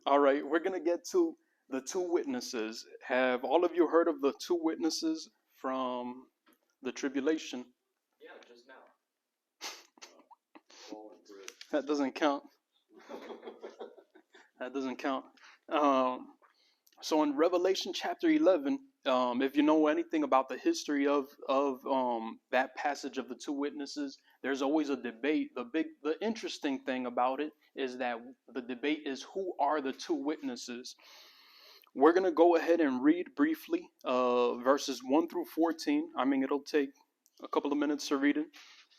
All right, we're going to get to the two witnesses. Have all of you heard of the two witnesses from the tribulation? Yeah, just now. That doesn't count. That doesn't count. So in Revelation chapter 11, if you know anything about the history of that passage of the two witnesses, there's always a debate. The interesting thing about it is that the debate is who are the two witnesses. We're gonna go ahead and read briefly verses 1 through 14. I mean, it'll take a couple of minutes to read it,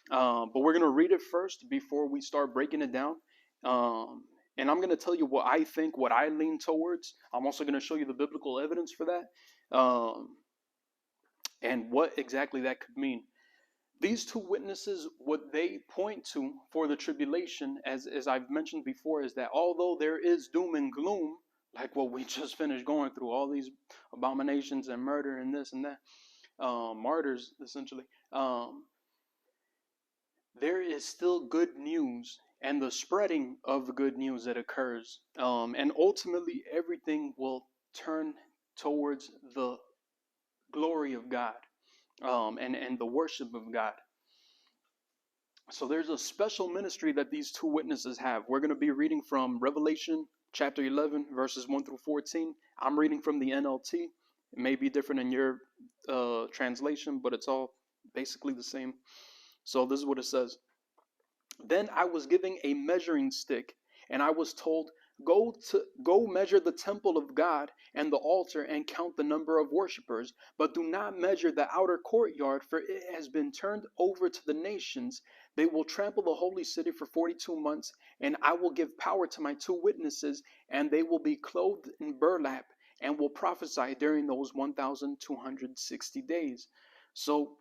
but we're gonna read it first before we start breaking it down. And I'm going to tell you what I think, what I lean towards. I'm also going to show you the biblical evidence for that, and what exactly that could mean. These two witnesses, what they point to for the tribulation, as I've mentioned before, is that although there is doom and gloom, like what we just finished going through, all these abominations and murder and this and that, martyrs essentially, there is still good news and the spreading of the good news that occurs. And ultimately, everything will turn towards the glory of God, and the worship of God. So there's a special ministry that these two witnesses have. We're going to be reading from Revelation chapter 11, verses 1 through 14. I'm reading from the NLT. It may be different in your translation, but it's all basically the same. So this is what it says. Then I was given a measuring stick, and I was told, Go measure the temple of God and the altar and count the number of worshippers, but do not measure the outer courtyard, for it has been turned over to the nations. They will trample the holy city for 42 months, and I will give power to my two witnesses, and they will be clothed in burlap and will prophesy during those 1,260 days. So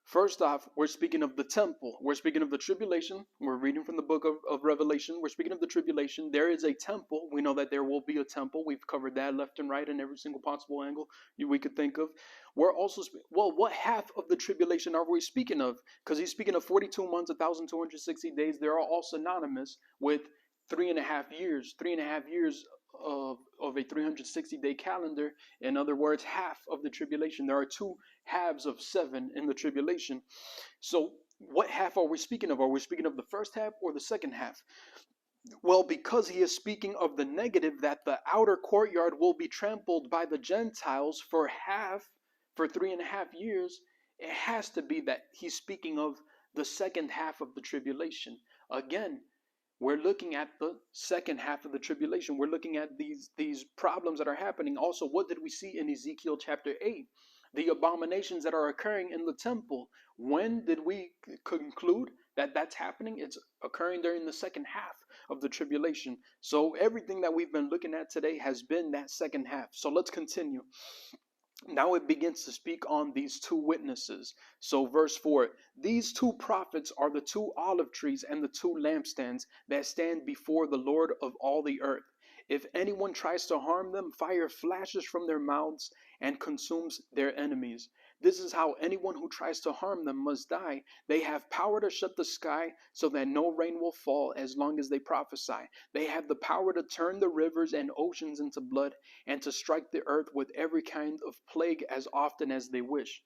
first off, we're speaking of the temple. We're speaking of the tribulation. We're reading from the book of Revelation. We're speaking of the tribulation. There is a temple. We know that there will be a temple. We've covered that left and right in every single possible angle we could think of. We're also, what half of the tribulation are we speaking of? Because he's speaking of 42 months, 1,260 days. They're all synonymous with 3.5 years. 3.5 years of a 360-day calendar. In other words, half of the tribulation. There are two halves of 7 in the tribulation. So what half are we speaking of? Are we speaking of the first half or the second half? Well, because he is speaking of the negative, that the outer courtyard will be trampled by the Gentiles for 3.5 years, it has to be that he's speaking of the second half of the tribulation. Again, we're looking at the second half of the tribulation. We're looking at these problems that are happening. Also, what did we see in Ezekiel chapter 8? The abominations that are occurring in the temple. When did we conclude that that's happening? It's occurring during the second half of the tribulation. So everything that we've been looking at today has been that second half. So let's continue. Now it begins to speak on these two witnesses. So verse 4, these two prophets are the two olive trees and the two lampstands that stand before the Lord of all the earth. If anyone tries to harm them, fire flashes from their mouths and consumes their enemies. This is how anyone who tries to harm them must die. They have power to shut the sky so that no rain will fall as long as they prophesy. They have the power to turn the rivers and oceans into blood and to strike the earth with every kind of plague as often as they wish.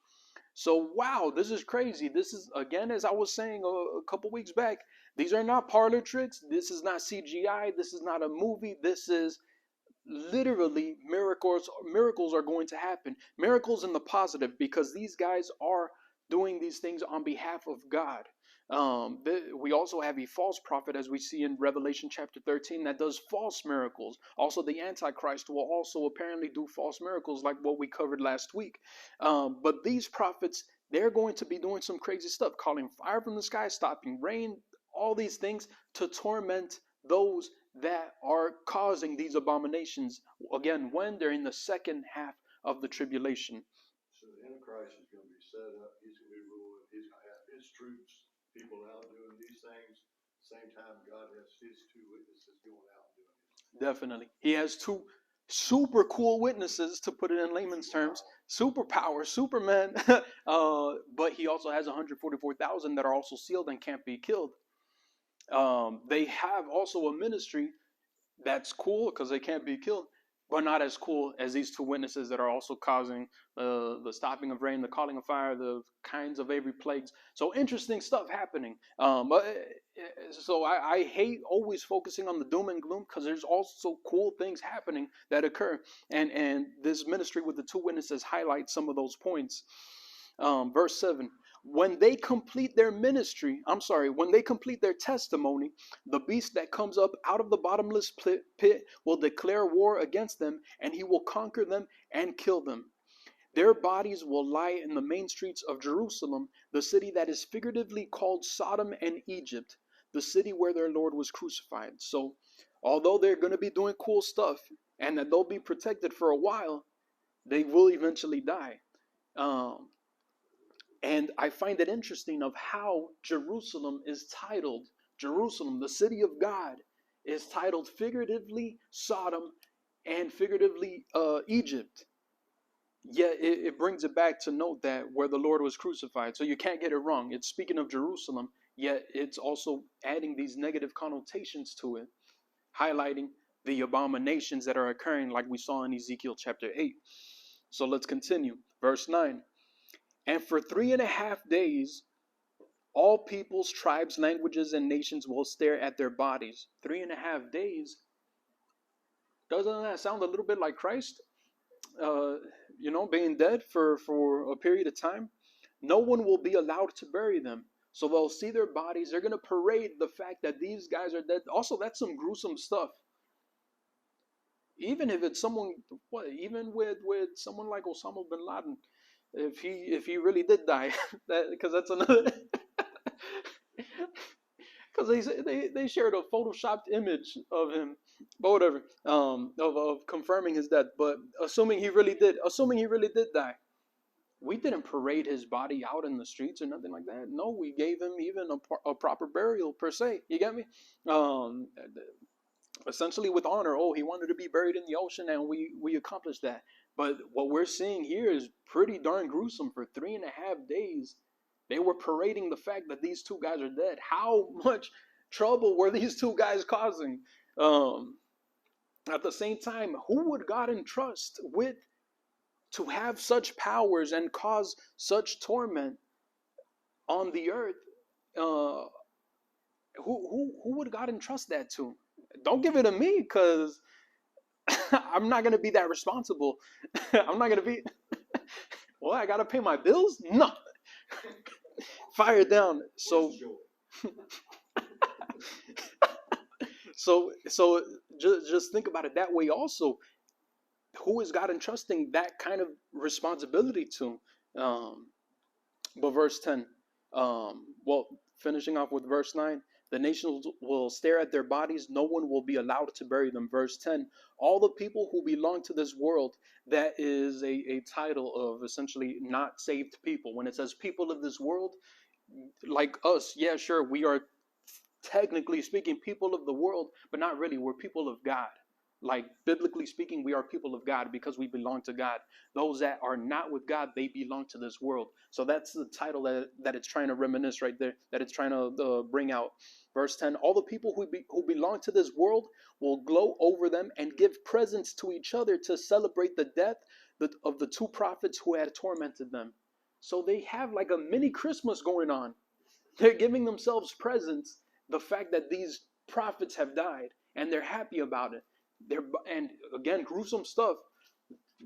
So, wow, this is crazy. This is, again, as I was saying a couple weeks back, these are not parlor tricks. This is not CGI. This is not a movie. This is literally miracles. Miracles are going to happen. Miracles in the positive, because these guys are doing these things on behalf of God. We also have a false prophet, as we see in Revelation chapter 13, that does false miracles. Also, the antichrist will also apparently do false miracles, like what we covered last week. But these prophets, they're going to be doing some crazy stuff, calling fire from the sky, stopping rain, all these things to torment those that are causing these abominations. Again, when they're in the second half of the tribulation. So the Antichrist is going to be set up. He's going to be ruling. He's going to have his troops, people out doing these things. Same time, God has his two witnesses going out and doing it. Definitely. He has two super cool witnesses, to put it in layman's terms. Superpower, Superman. But he also has 144,000 that are also sealed and can't be killed. They have also a ministry that's cool because they can't be killed, but not as cool as these two witnesses that are also causing the stopping of rain, the calling of fire, the kinds of every plagues. So interesting stuff happening. So I hate always focusing on the doom and gloom because there's also cool things happening that occur, and this ministry with the two witnesses highlights some of those points. Verse 7. When they complete their ministry, when they complete their testimony, the beast that comes up out of the bottomless pit will declare war against them, and he will conquer them and kill them. Their bodies will lie in the main streets of Jerusalem, the city that is figuratively called Sodom and Egypt, the city where their Lord was crucified. So, although they're going to be doing cool stuff and that they'll be protected for a while, they will eventually die. And I find it interesting of how Jerusalem is titled. Jerusalem, the city of God, is titled figuratively Sodom and figuratively Egypt. Yet it brings it back to note that where the Lord was crucified. So you can't get it wrong. It's speaking of Jerusalem, yet it's also adding these negative connotations to it, highlighting the abominations that are occurring like we saw in Ezekiel chapter 8. So let's continue. Verse 9. And for 3.5 days, all peoples, tribes, languages, and nations will stare at their bodies. 3.5 days. Doesn't that sound a little bit like Christ? Being dead for a period of time. No one will be allowed to bury them. So they'll see their bodies. They're going to parade the fact that these guys are dead. Also, that's some gruesome stuff. Even if it's someone, even with someone like Osama bin Laden, if he really did die, because that's another. Because they shared a photoshopped image of him, but whatever, of confirming his death. But assuming he really did die, we didn't parade his body out in the streets or nothing like that. No, we gave him even a proper burial per se. You get me? Essentially with honor. Oh, he wanted to be buried in the ocean, and we accomplished that. But what we're seeing here is pretty darn gruesome. For 3.5 days, they were parading the fact that these two guys are dead. How much trouble were these two guys causing? At the same time, who would God entrust with to have such powers and cause such torment on the earth? Who would God entrust that to? Don't give it to me, because I'm not gonna be that responsible. I'm not gonna be. Well, I gotta pay my bills. No, fire down. So just think about it that way. Also, who is God entrusting that kind of responsibility to? But verse 10. Finishing off with verse 9. The nations will stare at their bodies. No one will be allowed to bury them. Verse 10. All the people who belong to this world, that is a title of essentially not saved people. When it says people of this world, like us, yeah, sure, we are technically speaking people of the world, but not really. We're people of God. Like, biblically speaking, we are people of God because we belong to God. Those that are not with God, they belong to this world. So that's the title that it's trying to reminisce right there, that it's trying to bring out. Verse 10, all the people who belong to this world will gloat over them and give presents to each other to celebrate the death of the two prophets who had tormented them. So they have like a mini Christmas going on. They're giving themselves presents, the fact that these prophets have died, and they're happy about it. And again, gruesome stuff,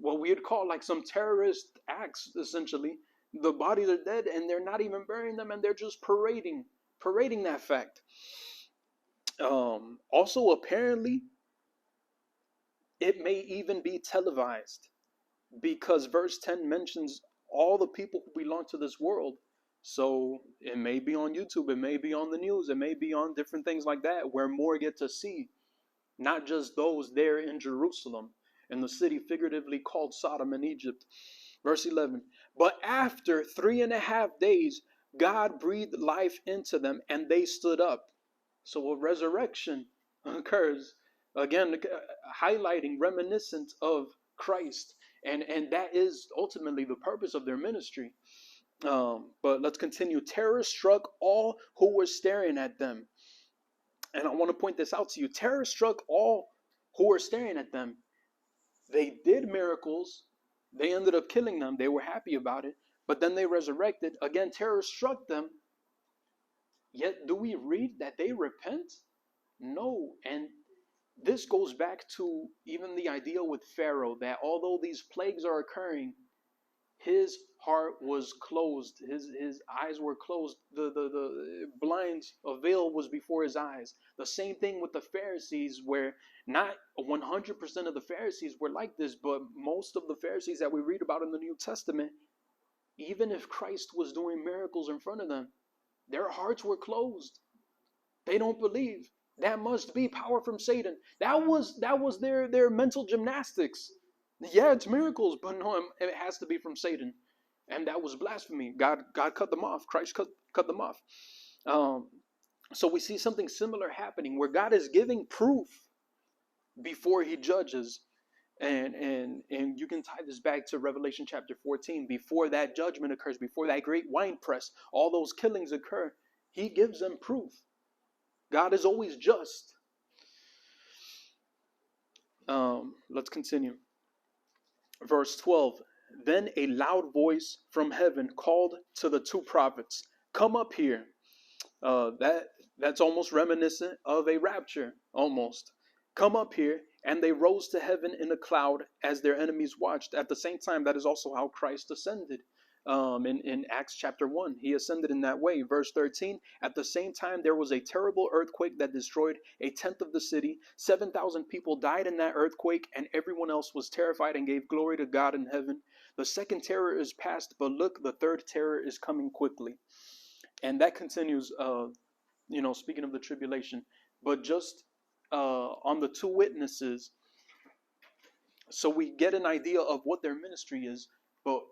what we'd call like some terrorist acts, essentially. The bodies are dead, and they're not even burying them, and they're just parading that fact. Also, apparently, it may even be televised, because verse 10 mentions all the people who belong to this world. So it may be on YouTube, it may be on the news, it may be on different things like that, where more get to see. Not just those there in Jerusalem, in the city figuratively called Sodom and Egypt. Verse 11, but after 3.5 days, God breathed life into them, and they stood up. So a resurrection occurs, again, highlighting, reminiscent of Christ. And that is ultimately the purpose of their ministry. But let's continue. Terror struck all who were staring at them. And I want to point this out to you. Terror struck all who were staring at them. They did miracles. They ended up killing them. They were happy about it. But then they resurrected. Again, terror struck them. Yet do we read that they repent? No. And this goes back to even the idea with Pharaoh, that although these plagues are occurring, his heart was closed. His eyes were closed. The blinds, a veil was before his eyes. The same thing with the Pharisees, where not 100% of the Pharisees were like this, but most of the Pharisees that we read about in the New Testament, even if Christ was doing miracles in front of them, their hearts were closed. They don't believe. That must be power from Satan. That was their mental gymnastics. Yeah, it's miracles, but no, it has to be from Satan. And that was blasphemy. God cut them off. Christ cut them off. So we see something similar happening where God is giving proof before he judges. And you can tie this back to Revelation chapter 14. Before that judgment occurs, before that great wine press, all those killings occur, he gives them proof. God is always just. Let's continue. Verse 12. Then a loud voice from heaven called to the two prophets, "Come up here." That's almost reminiscent of a rapture, almost. "Come up here." And they rose to heaven in a cloud as their enemies watched. At the same time, that is also how Christ ascended. In Acts chapter 1, he ascended in that way. Verse 13, at the same time, there was a terrible earthquake that destroyed 1/10 of the city. 7,000 people died in that earthquake, and everyone else was terrified and gave glory to God in heaven. The second terror is past, but look, the third terror is coming quickly. And that continues, speaking of the tribulation. But just on the two witnesses, so we get an idea of what their ministry is. But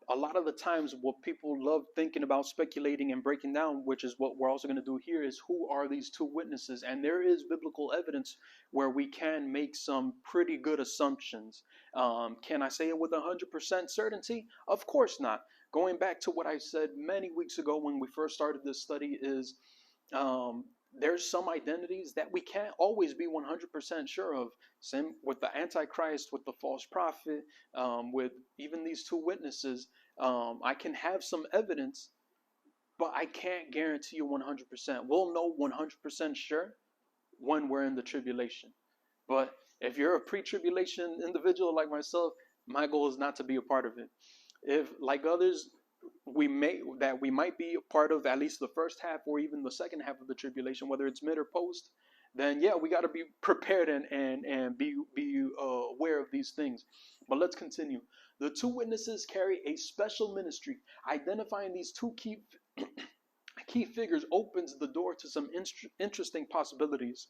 a lot of the times what people love thinking about, speculating and breaking down, which is what we're also going to do here, is who are these two witnesses? And there is biblical evidence where we can make some pretty good assumptions. Can I say it with 100% certainty? Of course not. Going back to what I said many weeks ago when we first started this study is there's some identities that we can't always be 100% sure of. Same with the antichrist, with the false prophet, with even these two witnesses. I can have some evidence, but I can't guarantee you 100%. We'll know 100% sure when we're in the tribulation. But if you're a pre-tribulation individual like myself, my goal is not to be a part of it. If, like others, we might be a part of at least the first half or even the second half of the tribulation, whether it's mid or post, then yeah, we got to be prepared and be aware of these things. But let's continue. The two witnesses carry a special ministry. Identifying these two key figures opens the door to some interesting possibilities.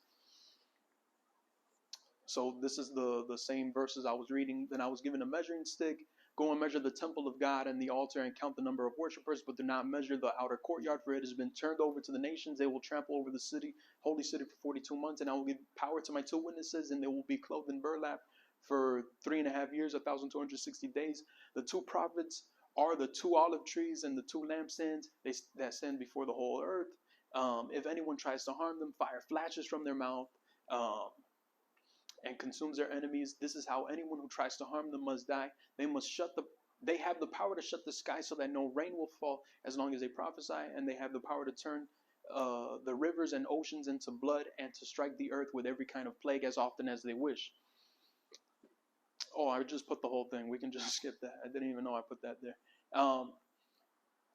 So this is the same verses I was reading. Then I was given a measuring stick. Go and measure the temple of God and the altar and count the number of worshipers, but do not measure the outer courtyard, for it has been turned over to the nations. They will trample over the city, holy city, for 42 months, and I will give power to my two witnesses, and they will be clothed in burlap for 3.5 years, 1,260 days. The two prophets are the two olive trees and the two lampstands that stand before the whole earth. If anyone tries to harm them, fire flashes from their mouth. And consumes their enemies. This is how anyone who tries to harm them must die. They have the power to shut the sky so that no rain will fall as long as they prophesy, and they have the power to turn the rivers and oceans into blood and to strike the earth with every kind of plague as often as they wish. Oh, I just put the whole thing. We can just skip that. I didn't even know I put that there.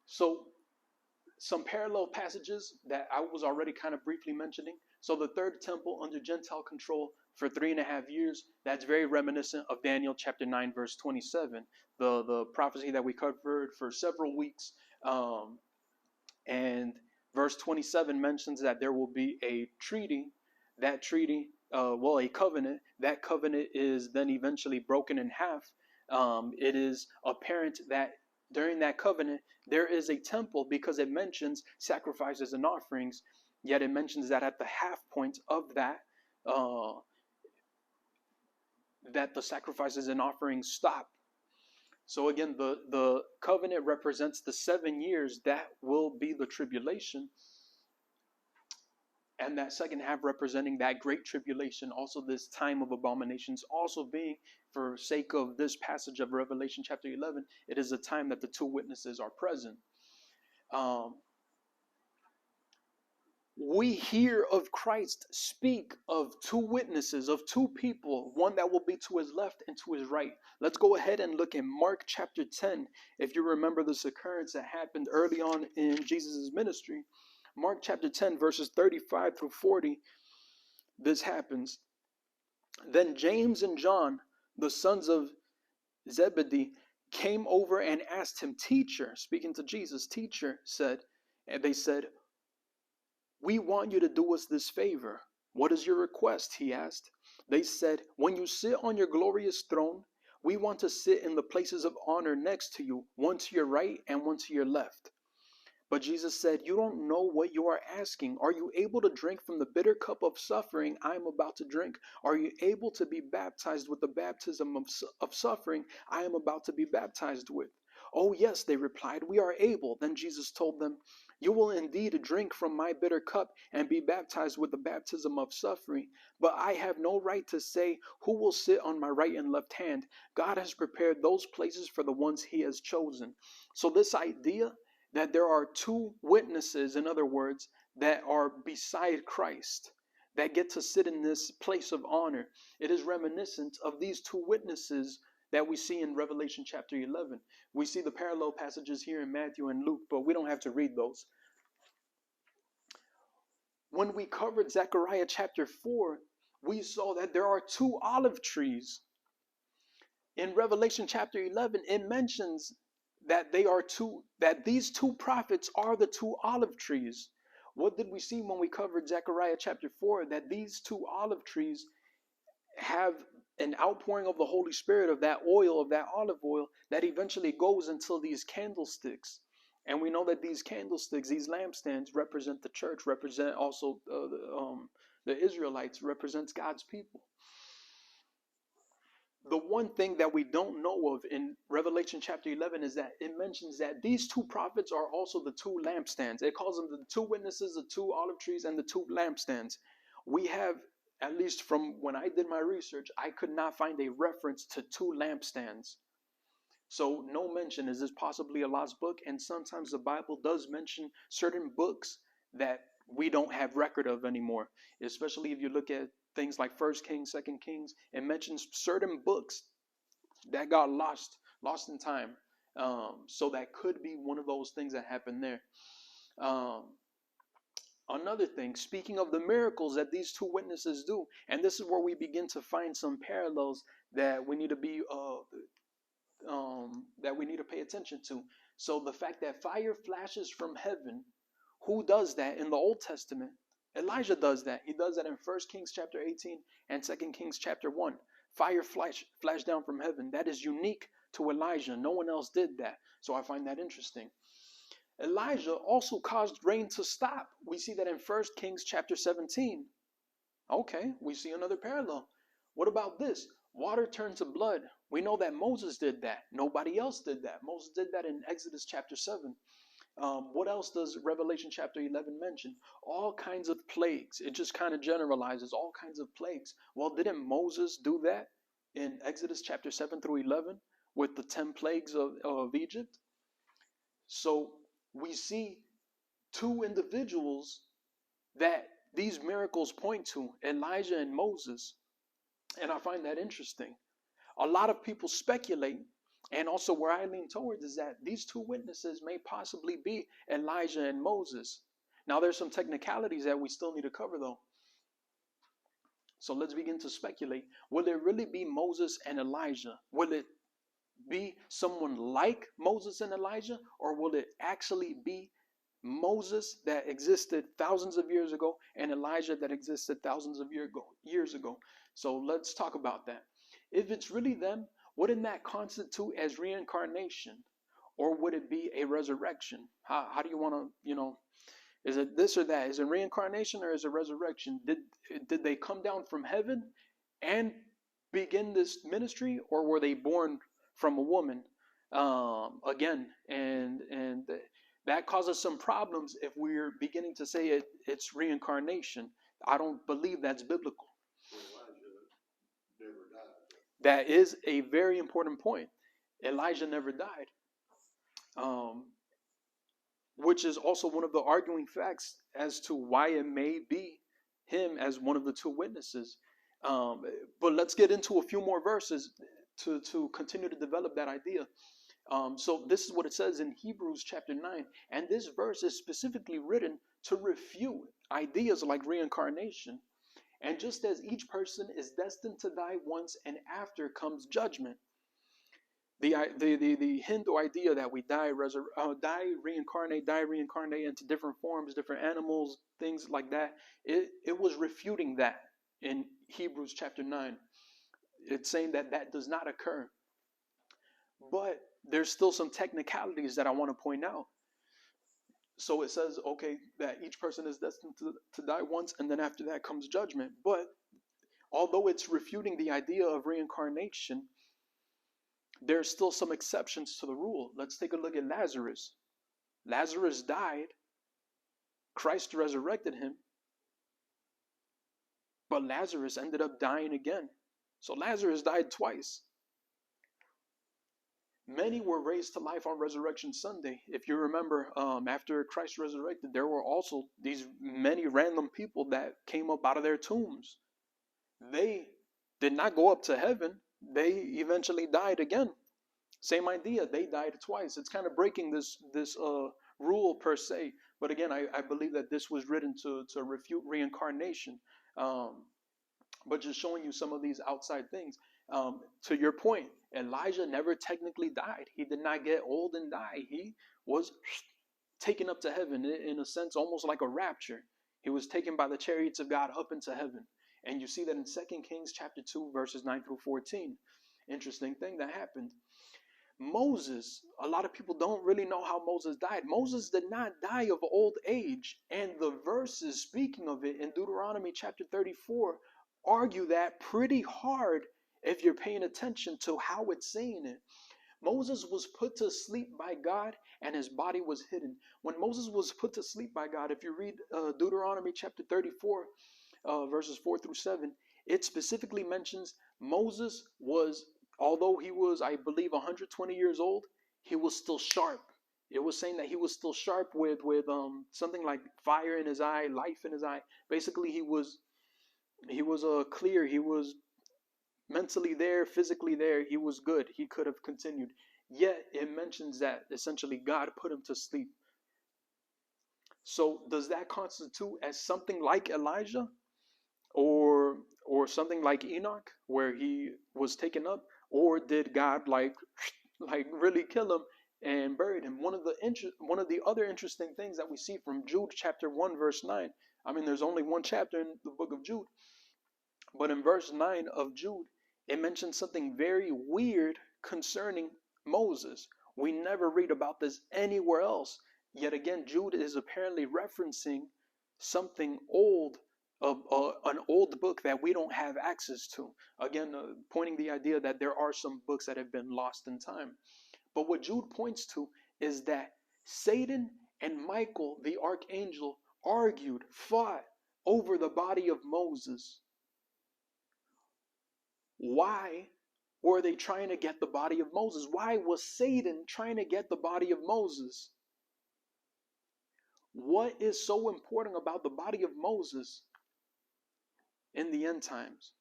So some parallel passages that I was already kind of briefly mentioning. So the third temple under Gentile control for 3.5 years, that's very reminiscent of Daniel chapter 9, verse 27, the prophecy that we covered for several weeks. And verse 27 mentions that there will be a treaty. That treaty, a covenant. That covenant is then eventually broken in half. It is apparent that during that covenant, there is a temple because it mentions sacrifices and offerings, yet it mentions that at the half point of that, that the sacrifices and offerings stop. So again, the covenant represents the 7 years that will be the tribulation. and that second half representing that great tribulation, also this time of abominations, also being, for sake of this passage of Revelation chapter 11, it is a time that the two witnesses are present. Um, we hear of Christ speak of two witnesses, of two people, one that will be to his left and to his right. Let's go ahead and look at Mark chapter 10. If you remember this occurrence that happened early on in Jesus' ministry, Mark chapter 10, verses 35 through 40, this happens. Then James and John, the sons of Zebedee, came over and asked him, Teacher, speaking to Jesus, Teacher, and they said, we want you to do us this favor. What is your request? He asked. They said, when you sit on your glorious throne, we want to sit in the places of honor next to you, one to your right and one to your left. But Jesus said, you don't know what you are asking. Are you able to drink from the bitter cup of suffering I am about to drink? Are you able to be baptized with the baptism of suffering I am about to be baptized with? Oh, yes, they replied, we are able. Then Jesus told them, you will indeed drink from my bitter cup and be baptized with the baptism of suffering, but I have no right to say who will sit on my right and left hand. God has prepared those places for the ones he has chosen. So this idea that there are two witnesses, in other words, that are beside Christ, that get to sit in this place of honor, it is reminiscent of these two witnesses that we see in Revelation chapter 11. We see the parallel passages here in Matthew and Luke, but we don't have to read those. When we covered Zechariah chapter 4, we saw that there are two olive trees. In Revelation chapter 11, it mentions that these two prophets are the two olive trees. What did we see when we covered Zechariah chapter 4? That these two olive trees have an outpouring of the Holy Spirit, of that oil, of that olive oil, that eventually goes until these candlesticks. And we know that these candlesticks, these lampstands, represent the church, represent also the Israelites, represents God's people. The one thing that we don't know of in Revelation chapter 11 is that it mentions that these two prophets are also the two lampstands. It calls them the two witnesses, the two olive trees, and the two lampstands. We have, at least from when I did my research, I could not find a reference to two lampstands. So no mention. Is this possibly a lost book? And sometimes the Bible does mention certain books that we don't have record of anymore, especially if you look at things like First Kings, Second Kings. It mentions certain books that got lost in time. So that could be one of those things that happened there. Another thing, speaking of the miracles that these two witnesses do, and this is where we begin to find some parallels that we need to be pay attention to. So the fact that fire flashes from heaven, who does that in the Old Testament? Elijah does that. He does that in 1 Kings chapter 18 and 2 Kings chapter 1. Fire flash down from heaven. That is unique to Elijah. No one else did that. So I find that interesting. Elijah also caused rain to stop. We see that in 1 Kings chapter 17. Okay, we see another parallel. What about this? Water turned to blood. We know that Moses did that. Nobody else did that. Moses did that in Exodus chapter 7. What else does Revelation chapter 11 mention? All kinds of plagues. It just kind of generalizes all kinds of plagues. Well, didn't Moses do that in Exodus chapter 7 through 11 with the 10 plagues of Egypt? So we see two individuals that these miracles point to, Elijah and Moses. And I find that interesting. A lot of people speculate, and also where I lean towards is that these two witnesses may possibly be Elijah and Moses. Now there's some technicalities that we still need to cover though. So let's begin to speculate. Will it really be Moses and Elijah? Will it be someone like Moses and Elijah? Or will it actually be Moses that existed thousands of years ago and Elijah that existed thousands of years ago? So let's talk about that. If it's really them, wouldn't that constitute as reincarnation? Or would it be a resurrection? How do you want to, is it this or that? Is it reincarnation or is it resurrection? Did they come down from heaven and begin this ministry, or were they born from a woman again? And that causes some problems if we're beginning to say it's reincarnation. I don't believe that's biblical. Elijah never died. That is a very important point. Elijah never died, which is also one of the arguing facts as to why it may be him as one of the two witnesses. But let's get into a few more verses to continue to develop that idea. So this is what it says in Hebrews chapter 9. And this verse is specifically written to refute ideas like reincarnation. And just as each person is destined to die once and after comes judgment, the Hindu idea that we die, reincarnate into different forms, different animals, things like that, it was refuting that in Hebrews chapter 9. It's saying that that does not occur. But there's still some technicalities that I want to point out. So it says, okay, that each person is destined to die once, and then after that comes judgment. But although it's refuting the idea of reincarnation, there's still some exceptions to the rule. Let's take a look at Lazarus. Lazarus died. Christ resurrected him. But Lazarus ended up dying again. So Lazarus died twice. Many were raised to life on Resurrection Sunday. If you remember, after Christ resurrected, there were also these many random people that came up out of their tombs. They did not go up to heaven. They eventually died again. Same idea. They died twice. It's kind of breaking this rule per se. But again, I believe that this was written to refute reincarnation. But just showing you some of these outside things. To your point, Elijah never technically died. He did not get old and die. He was taken up to heaven, in a sense, almost like a rapture. He was taken by the chariots of God up into heaven. And you see that in 2 Kings chapter 2, verses 9 through 14. Interesting thing that happened. Moses, a lot of people don't really know how Moses died. Moses did not die of old age. And the verses speaking of it in Deuteronomy chapter 34 argue that pretty hard if you're paying attention to how it's saying it. Moses was put to sleep by God and his body was hidden. When Moses was put to sleep by God, if you read Deuteronomy chapter 34, verses 4 through 7, it specifically mentions Moses was, although he was, I believe, 120 years old, he was still sharp. It was saying that he was still sharp with something like fire in his eye, life in his eye. Basically, he was clear. He was mentally there, physically there. He was good. He could have continued. Yet it mentions that essentially God put him to sleep. So does that constitute as something like Elijah or something like Enoch, where he was taken up? Or did God like really kill him and buried him? One of the other interesting things that we see from Jude chapter 1 verse 9. I mean, there's only one chapter in the book of Jude, but in verse 9 of Jude, it mentions something very weird concerning Moses. We never read about this anywhere else. Yet again, Jude is apparently referencing something old, an old book that we don't have access to. Again, pointing the idea that there are some books that have been lost in time. But what Jude points to is that Satan and Michael, the archangel, fought over the body of Moses. Why were they trying to get the body of Moses? Why was Satan trying to get the body of Moses? What is so important about the body of Moses in the end times?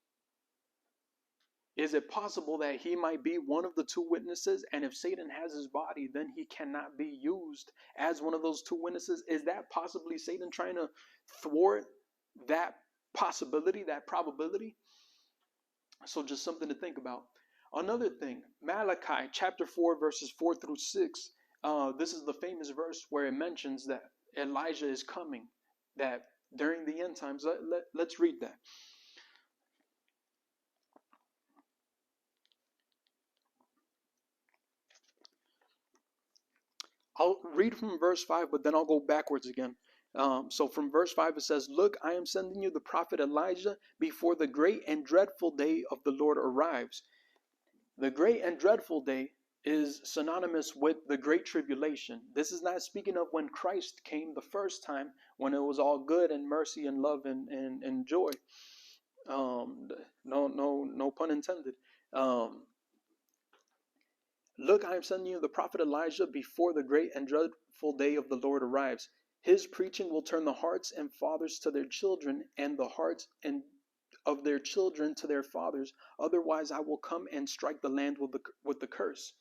Is it possible that he might be one of the two witnesses? And if Satan has his body, then he cannot be used as one of those two witnesses? Is that possibly Satan trying to thwart that possibility, that probability? So just something to think about. Another thing, Malachi chapter 4 verses 4 through 6. This is the famous verse where it mentions that Elijah is coming, that during the end times. Let's read that. I'll read from verse 5, but then I'll go backwards again. So from verse 5 it says, "Look, I am sending you the prophet Elijah before the great and dreadful day of the Lord arrives." The great and dreadful day is synonymous with the great tribulation. This is not speaking of when Christ came the first time, when it was all good and mercy and love and joy. No pun intended. Look, I am sending you the prophet Elijah before the great and dreadful day of the Lord arrives. His preaching will turn the hearts and fathers to their children, and the hearts and of their children to their fathers. Otherwise, I will come and strike the land with the curse.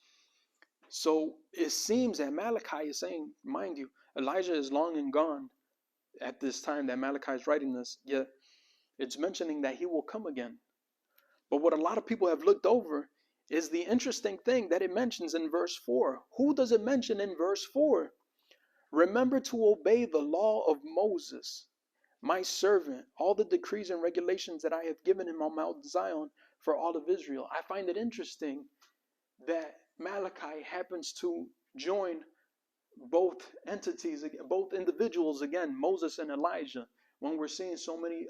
So it seems that Malachi is saying, mind you, Elijah is long and gone at this time that Malachi is writing this, yet it's mentioning that he will come again. But what a lot of people have looked over is the interesting thing that it mentions in verse 4. Who does it mention in verse 4? Remember to obey the law of Moses, my servant, all the decrees and regulations that I have given him on Mount Zion for all of Israel. I find it interesting that Malachi happens to join both entities, both individuals again, Moses and Elijah, when we're seeing so many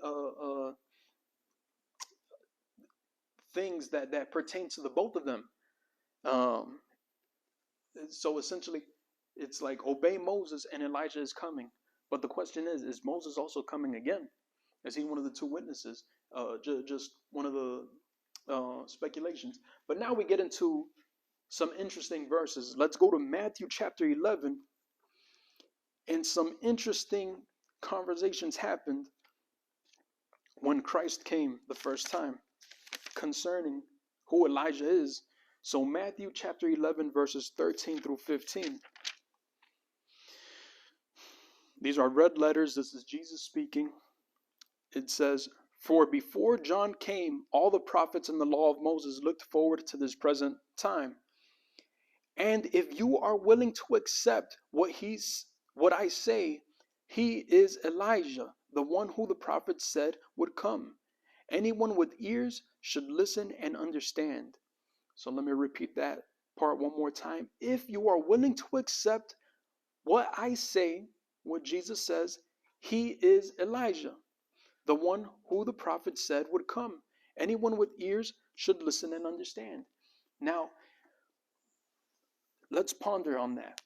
things that pertain to the both of them. So essentially, it's like obey Moses and Elijah is coming. But the question is Moses also coming again? Is he one of the two witnesses? Just one of the speculations. But now we get into some interesting verses. Let's go to Matthew chapter 11. And some interesting conversations happened when Christ came the first time concerning who Elijah is. So Matthew chapter 11 verses 13 through 15. These are red letters. This is Jesus speaking. It says, "For before John came, all the prophets and the law of Moses looked forward to this present time. And if you are willing to accept what I say, he is Elijah, the one who the prophets said would come. Anyone with ears should listen and understand." So let me repeat that part one more time. If you are willing to accept what I say, what Jesus says, he is Elijah, the one who the prophet said would come. Anyone with ears should listen and understand. Now, let's ponder on that.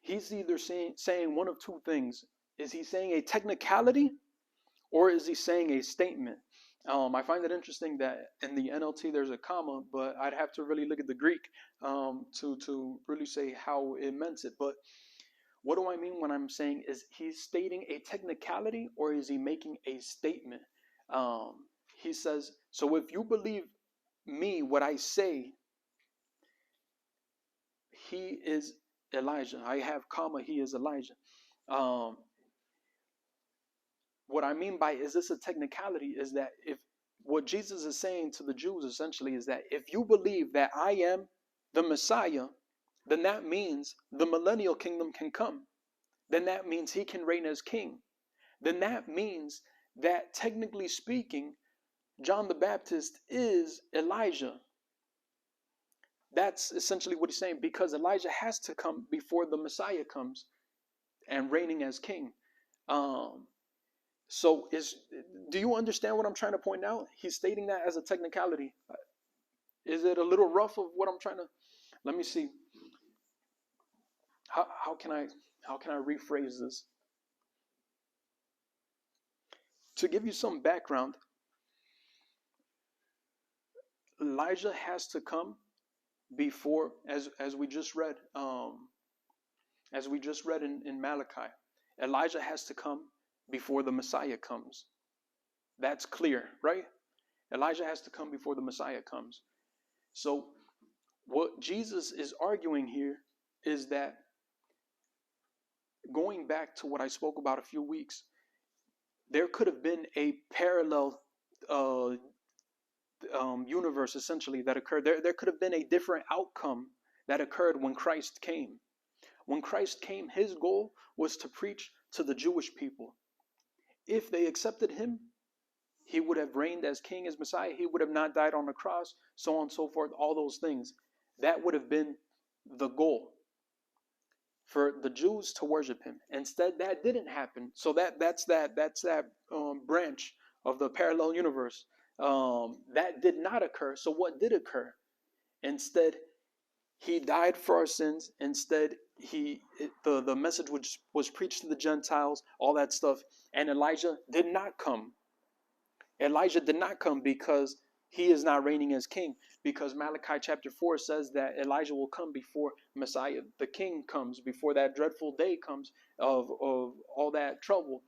He's either saying one of two things. Is he saying a technicality or is he saying a statement? I find it interesting that in the NLT there's a comma, but I'd have to really look at the Greek to really say how it meant it. But what do I mean when I'm saying is he's stating a technicality or is he making a statement? He says, so if you believe me, what I say, he is Elijah. I have comma, he is Elijah. What I mean by is this a technicality is that if what Jesus is saying to the Jews essentially is that if you believe that I am the Messiah, then that means the millennial kingdom can come. Then that means he can reign as king. Then that means that technically speaking, John the Baptist is Elijah. That's essentially what he's saying, because Elijah has to come before the Messiah comes and reigning as king. So do you understand what I'm trying to point out? He's stating that as a technicality. Is it a little rough of what I'm trying to? Let me see. How can I rephrase this? To give you some background, Elijah has to come before, as we just read, in Malachi. Elijah has to come before the Messiah comes. That's clear, right? Elijah has to come before the Messiah comes. So what Jesus is arguing here is that, going back to what I spoke about a few weeks, there could have been a parallel universe essentially that occurred. There could have been a different outcome that occurred when Christ came. When Christ came, his goal was to preach to the Jewish people. If they accepted him, he would have reigned as king, as Messiah. He would have not died on the cross, so on and so forth, all those things. That would have been the goal, for the Jews to worship him. Instead, that didn't happen. So that's that branch of the parallel universe. That did not occur. So what did occur? Instead, He died for our sins. Instead, the message was preached to the Gentiles, all that stuff. And Elijah did not come. Elijah did not come because he is not reigning as king. Because Malachi chapter 4 says that Elijah will come before Messiah, the king, comes, before that dreadful day comes of all that trouble.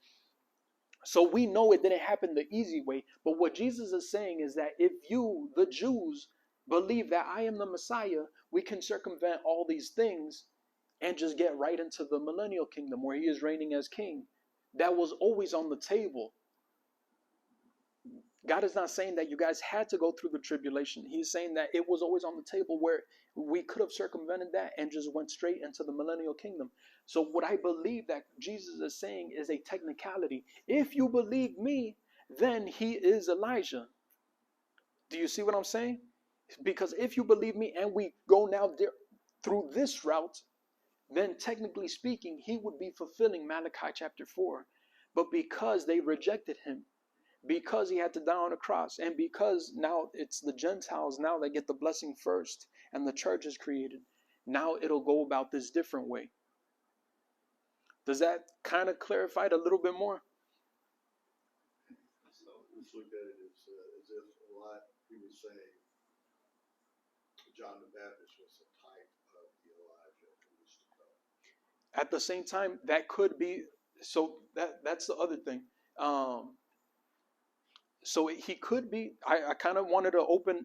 So we know it didn't happen the easy way. But what Jesus is saying is that if you, the Jews, believe that I am the Messiah, we can circumvent all these things and just get right into the millennial kingdom where he is reigning as king. That was always on the table. God is not saying that you guys had to go through the tribulation. He's saying that it was always on the table where we could have circumvented that and just went straight into the millennial kingdom. So what I believe that Jesus is saying is a technicality. If you believe me, then he is Elijah. Do you see what I'm saying? Because if you believe me and we go now through this route, then technically speaking, he would be fulfilling Malachi chapter 4. But because they rejected him, because he had to die on a cross, and because now it's the Gentiles now that get the blessing first and the church is created, now it'll go about this different way. Does that kind of clarify it a little bit more? So let's look at it as if he was saying John the Baptist was a type of the Elijah who was to come. At the same time, that could be, so that's the other thing. So he could be, I kind of wanted to open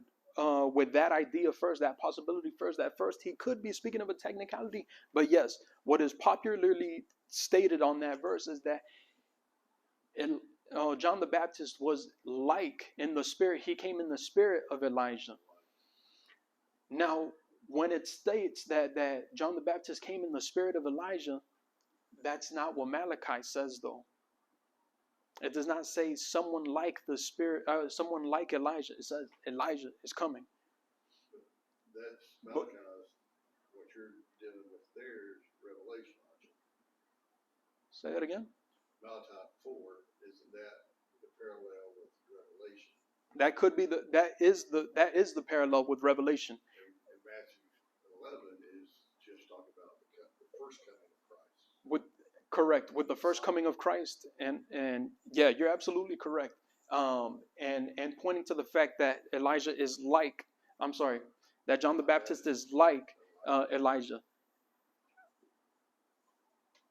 with that idea first, that possibility first, that first he could be speaking of a technicality. But yes, what is popularly stated on that verse is that John the Baptist was like in the spirit, he came in the spirit of Elijah. Now, when it states that John the Baptist came in the spirit of Elijah, that's not what Malachi says, though. It does not say someone like the spirit, someone like Elijah. It says Elijah is coming. That's Malachi. What you're dealing with there is Revelation, aren't you? Say that again. Malachi 4, isn't that the parallel with Revelation? That could be that is the parallel with Revelation. And Matthew 11 is just talking about the first coming of Christ. Correct, with the first coming of Christ, and yeah, you're absolutely correct. And pointing to the fact that Elijah is like, I'm sorry, that John the Baptist is like Elijah.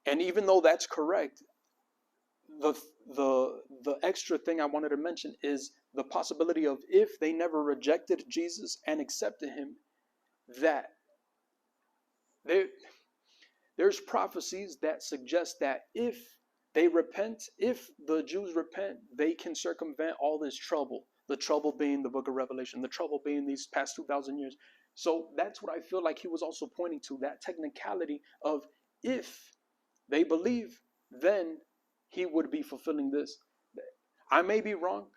And even though that's correct, the extra thing I wanted to mention is the possibility of if they never rejected Jesus and accepted him, that there's prophecies that suggest that if they repent, if the Jews repent, they can circumvent all this trouble. The trouble being the book of Revelation, the trouble being these past 2,000 years. So that's what I feel like he was also pointing to, that technicality of if they believe, then he would be fulfilling this. I may be wrong,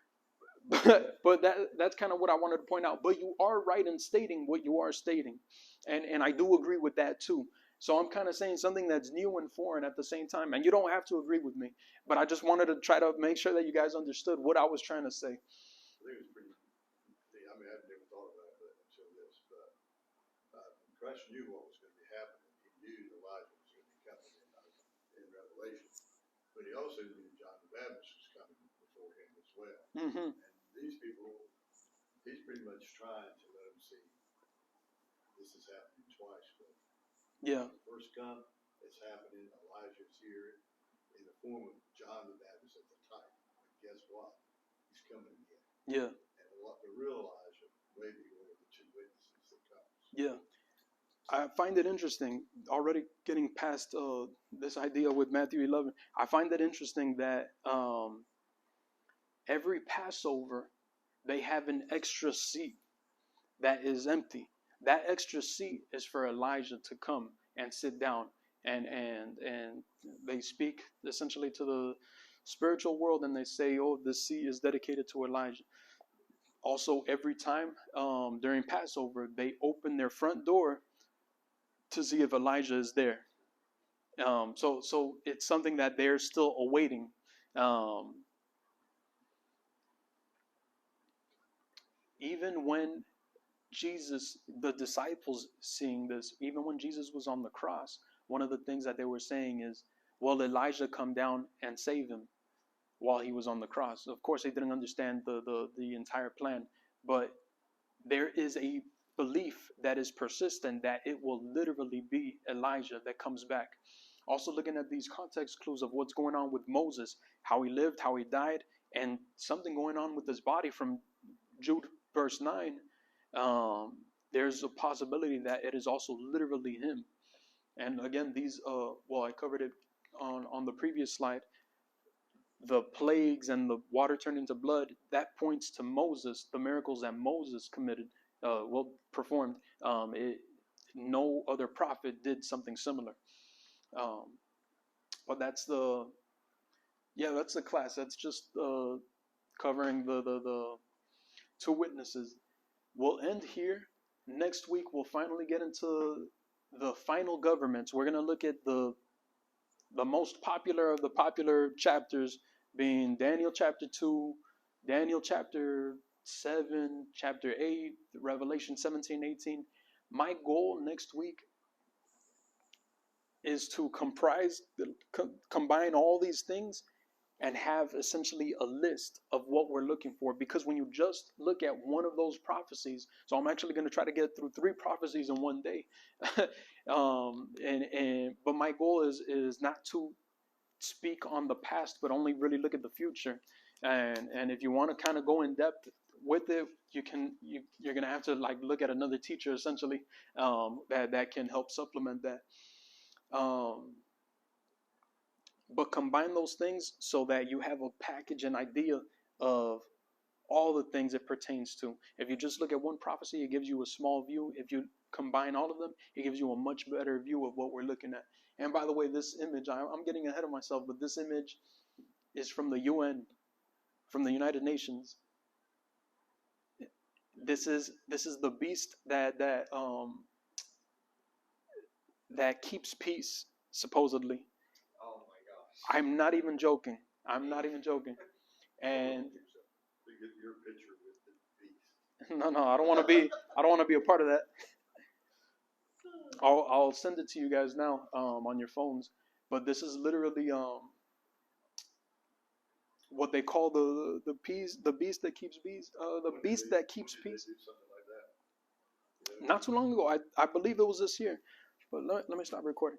but that's kind of what I wanted to point out. But you are right in stating what you are stating. And I do agree with that too. So I'm kind of saying something that's new and foreign at the same time. And you don't have to agree with me. But I just wanted to try to make sure that you guys understood what I was trying to say. I think it was pretty, I mean, I've never thought about it until this, but Christ knew what was going to be happening. He knew Elijah was going to be coming in Revelation. But he also knew John the Baptist was coming before him as well. Mm-hmm. And these people, he's pretty much trying to let them see this is happening twice. But yeah. First come, it's happening. Elijah's here in the form of John the Baptist at the type. But guess what? He's coming again. Yeah. And the real Elijah may be one of the two witnesses that comes. Yeah. I find it interesting, already getting past this idea with Matthew 11, I find it interesting that every Passover, they have an extra seat that is empty. That extra seat is for Elijah to come and sit down, and they speak essentially to the spiritual world, and they say, oh, this seat is dedicated to Elijah. Also, every time during Passover, they open their front door to see if Elijah is there. So it's something that they're still awaiting. Even when Jesus, the disciples seeing this, even when Jesus was on the cross, one of the things that they were saying is, "Will Elijah come down and save him?" While he was on the cross. Of course, they didn't understand the entire plan, but there is a belief that is persistent that it will literally be Elijah that comes back. Also, looking at these context clues of what's going on with Moses, how he lived, how he died, and something going on with his body from Jude verse 9, there's a possibility that it is also literally him. And again, these, well, I covered it on the previous slide. The plagues and the water turned into blood, that points to Moses, the miracles that Moses committed, performed. No other prophet did something similar. But that's the class. That's just covering the two witnesses. We'll end here. Next week we'll finally get into the final governments. We're gonna look at the most popular of the popular chapters, being Daniel chapter 2, Daniel chapter 7, chapter 8, Revelation 17, 18. My goal next week is to combine all these things and have essentially a list of what we're looking for. Because when you just look at one of those prophecies, so I'm actually going to try to get through 3 prophecies in one day. But my goal is not to speak on the past, but only really look at the future. And if you want to kind of go in depth with it, you're gonna have to like look at another teacher essentially, that can help supplement that. But combine those things so that you have a package and idea of all the things it pertains to. If you just look at one prophecy, it gives you a small view. If you combine all of them, it gives you a much better view of what we're looking at. And by the way, this image, I'm getting ahead of myself, but this image is from the UN, from the United Nations. This is the beast that keeps peace, supposedly. Oh my gosh. I'm not even joking. I'm not even joking. And Get your picture with the beast. no, I don't want to be a part of that. I'll send it to you guys now, on your phones. But this is literally what they call the beast that keeps peace. The beast that keeps peace. Something like that. Not too long ago, I believe it was this year. But let me stop recording.